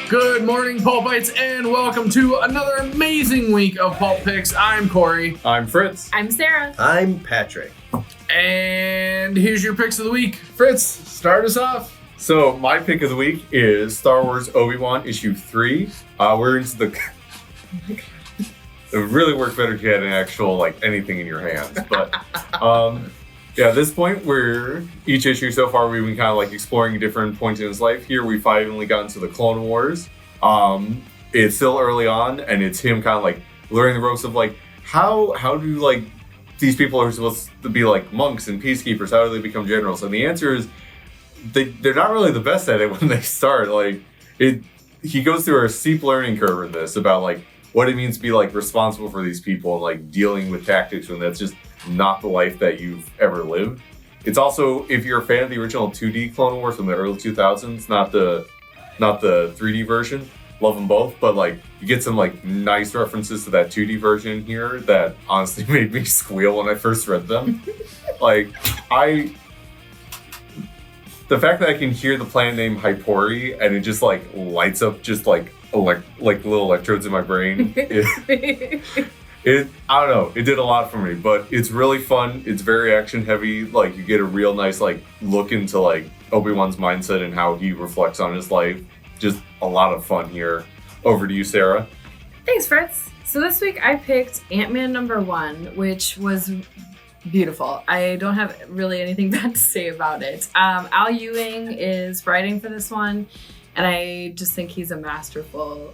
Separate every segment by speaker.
Speaker 1: Good morning, Pulp Bites, and welcome to another amazing week of Pulp Picks. I'm Corey.
Speaker 2: I'm Fritz.
Speaker 3: I'm Sarah.
Speaker 4: I'm Patrick.
Speaker 1: And here's your picks of the week. Fritz, start us off.
Speaker 2: So my pick of the week is Star Wars Obi-Wan issue 3. We're into the... It would really work better if you had an actual, anything in your hands. But, at this point, each issue so far, we've been kind of, exploring different points in his life. Here, we finally got into the Clone Wars. It's still early on, and it's him kind of, learning the ropes of, how do, these people are supposed to be, monks and peacekeepers, how do they become generals? And the answer is, they're not really the best at it when they start. He goes through a steep learning curve in this about, what it means to be responsible for these people and dealing with tactics when that's just not the life that you've ever lived. It's also, if you're a fan of the original 2D Clone Wars from the early 2000s, not the 3D version, love them both, but you get some nice references to that 2D version here that honestly made me squeal when I first read them. The fact that I can hear the planet name Hypori and it just lights up just little electrodes in my brain. I don't know. It did a lot for me, but it's really fun. It's very action heavy. You get a real nice look into Obi-Wan's mindset and how he reflects on his life. Just a lot of fun here. Over to you, Sarah.
Speaker 3: Thanks, Fritz. So this week I picked Ant-Man #1, which was beautiful. I don't have really anything bad to say about it. Al Ewing is writing for this one, and I just think he's a masterful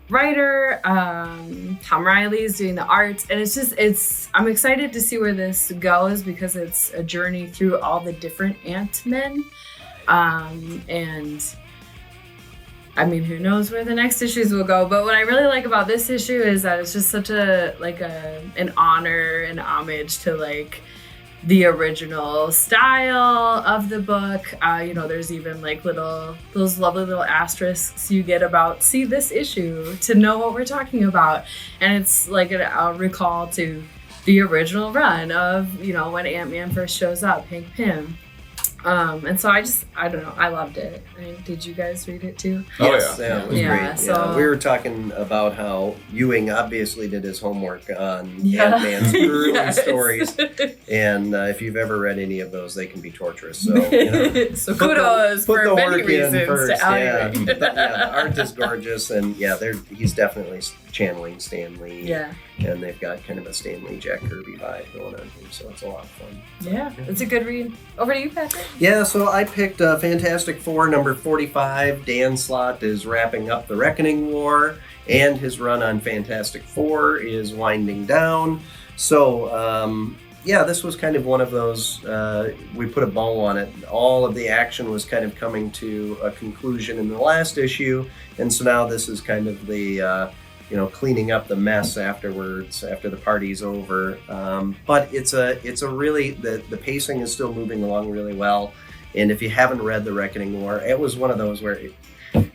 Speaker 3: writer. Tom Riley is doing the art, and I'm excited to see where this goes because it's a journey through all the different Ant-Men. And I mean, who knows where the next issues will go, but what I really like about this issue is that it's just such an honor and homage to the original style of the book. There's even those lovely little asterisks you get about see this issue to know what we're talking about. And it's a recall to the original run of, when Ant-Man first shows up, Hank Pym. And so I don't know, I loved it. Did you guys read it too?
Speaker 4: Yes,
Speaker 2: yeah.
Speaker 4: It was great.
Speaker 3: So
Speaker 4: we were talking about how Ewing obviously did his homework on Ant-Man's early stories. And if you've ever read any of those, they can be torturous. So,
Speaker 3: so kudos for many reasons
Speaker 4: first.
Speaker 3: to Al Ewing.
Speaker 4: The art is gorgeous. And he's definitely channeling Stan Lee.
Speaker 3: Yeah.
Speaker 4: And they've got kind of a Stan Lee, Jack Kirby vibe going on here. So it's a lot of fun.
Speaker 3: Yeah, it's a good read. Over to you, Patrick.
Speaker 4: Yeah, so I picked Fantastic Four number 45. Dan Slott is wrapping up the Reckoning War, and his run on Fantastic Four is winding down. So, this was kind of one of those, we put a bow on it. All of the action was kind of coming to a conclusion in the last issue, and so now this is kind of the... cleaning up the mess afterwards, after the party's over. But it's a really, the pacing is still moving along really well. And if you haven't read The Reckoning War, it was one of those where,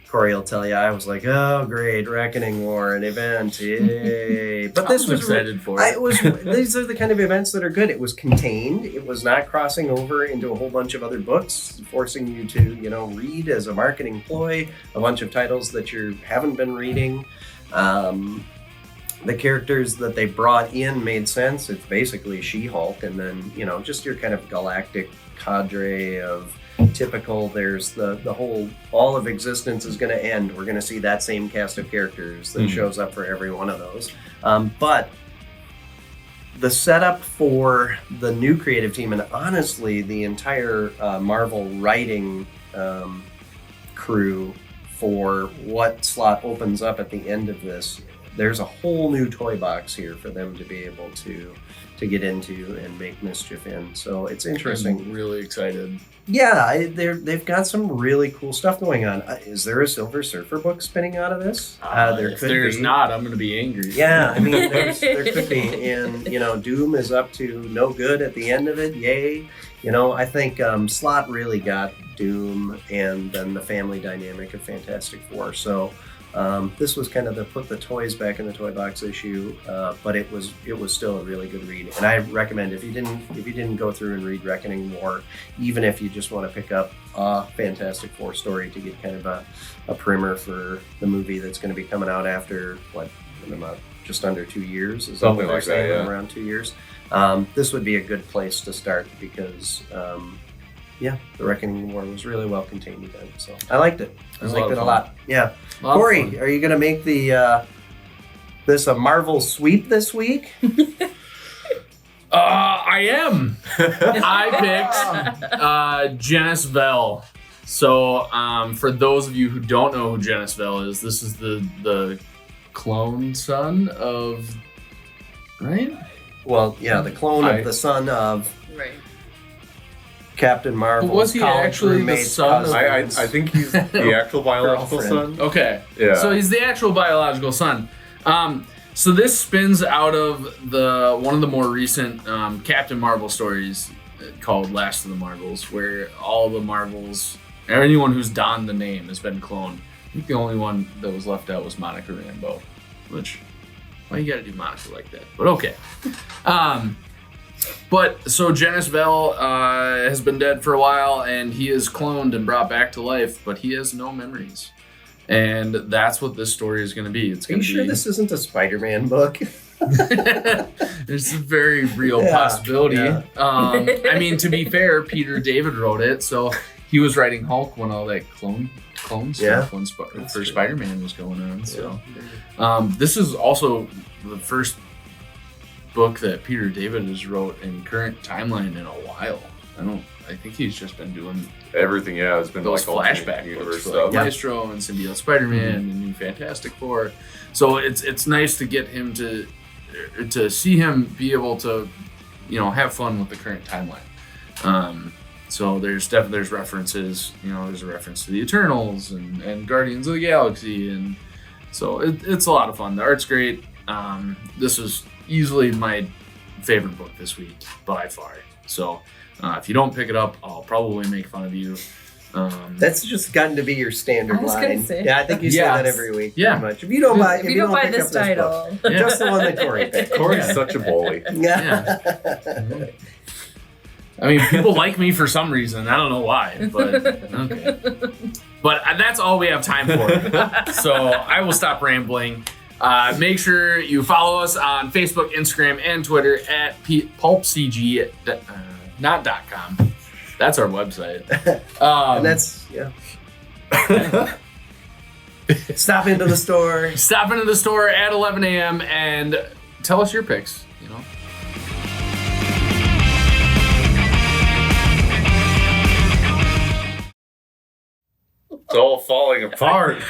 Speaker 4: Corey will tell you, I was like, oh, great, Reckoning War, an event, yay. But this was
Speaker 1: excited for it.
Speaker 4: These are the kind of events that are good. It was contained. It was not crossing over into a whole bunch of other books, forcing you to, read as a marketing ploy, a bunch of titles that you haven't been reading. The characters that they brought in made sense. It's basically She-Hulk, and then, just your kind of galactic cadre of typical, there's the whole, all of existence is going to end. We're going to see that same cast of characters that shows up for every one of those. But the setup for the new creative team, and honestly, the entire Marvel writing crew for what Slott opens up at the end of this, there's a whole new toy box here for them to be able to get into and make mischief in. So it's interesting.
Speaker 1: I'm really excited.
Speaker 4: Yeah, they've got some really cool stuff going on. Is there a Silver Surfer book spinning out of this? There
Speaker 1: if
Speaker 4: could
Speaker 1: there's
Speaker 4: be.
Speaker 1: not, I'm going to be angry.
Speaker 4: Yeah, I mean, there could be. And, Doom is up to no good at the end of it. Yay. I think Slott really got Doom and then the family dynamic of Fantastic Four. So This was kind of the put the toys back in the toy box issue, but it was still a really good read. And I recommend if you didn't go through and read Reckoning War, even if you just want to pick up a Fantastic Four story to get kind of a primer for the movie that's going to be coming out after about just under 2 years, is
Speaker 2: something like that, yeah.
Speaker 4: Around 2 years. This would be a good place to start because. The Reckoning War was really well contained again, so I liked it. I liked it a lot. Yeah. Corey, are you going to make this a Marvel sweep this week?
Speaker 1: I am. I picked Janice Vell. So for those of you who don't know who Janice Vell is, this is the clone son of, right?
Speaker 4: Well, yeah, the clone of the son of
Speaker 3: Right.
Speaker 4: Captain Marvel.
Speaker 1: But was he actually the son of...
Speaker 2: I think he's the actual biological son.
Speaker 1: Okay.
Speaker 2: Yeah.
Speaker 1: So he's the actual biological son. So this spins out of one of the more recent Captain Marvel stories called Last of the Marvels, where all the Marvels, or anyone who's donned the name, has been cloned. I think the only one that was left out was Monica Rambeau, which, why you gotta do Monica like that? But okay. But so Janice Vell has been dead for a while, and he is cloned and brought back to life, but he has no memories. And that's what this story is going to be.
Speaker 4: Are you sure this isn't a Spider-Man book?
Speaker 1: There's a very real possibility.
Speaker 4: Yeah.
Speaker 1: I mean, to be fair, Peter David wrote it, so he was writing Hulk when all that clone stuff for Spider-Man was going on. So this is also the first book that Peter David has wrote in current timeline in a while. I think he's just been doing
Speaker 2: everything. Yeah, it's been
Speaker 1: those
Speaker 2: like
Speaker 1: flashback
Speaker 2: universe
Speaker 1: books,
Speaker 2: stuff.
Speaker 1: like Maestro and Symbiote Spider-Man and New Fantastic Four. So it's nice to get him to see him be able to, have fun with the current timeline. So there's references. There's a reference to the Eternals and Guardians of the Galaxy, and so it's a lot of fun. The art's great. This is easily my favorite book this week by far. So if you don't pick it up, I'll probably make fun of you.
Speaker 4: That's just gotten to be your standard
Speaker 3: I was
Speaker 4: line.
Speaker 3: gonna say.
Speaker 4: Yeah, I think you say that every week.
Speaker 1: Yeah.
Speaker 4: Pretty much. If you don't buy,
Speaker 3: If you don't buy
Speaker 4: pick
Speaker 3: this
Speaker 4: up
Speaker 3: title.
Speaker 4: book, just the one that Corey picked.
Speaker 2: Corey's such a bully.
Speaker 4: Yeah.
Speaker 1: I mean, people like me for some reason. I don't know why, but okay. But that's all we have time for. So I will stop rambling. Make sure you follow us on Facebook, Instagram, and Twitter at pulpcg, not .com. That's our website.
Speaker 4: And that's, Stop into the store.
Speaker 1: Stop into the store at 11 a.m. and tell us your picks,
Speaker 2: It's all falling apart.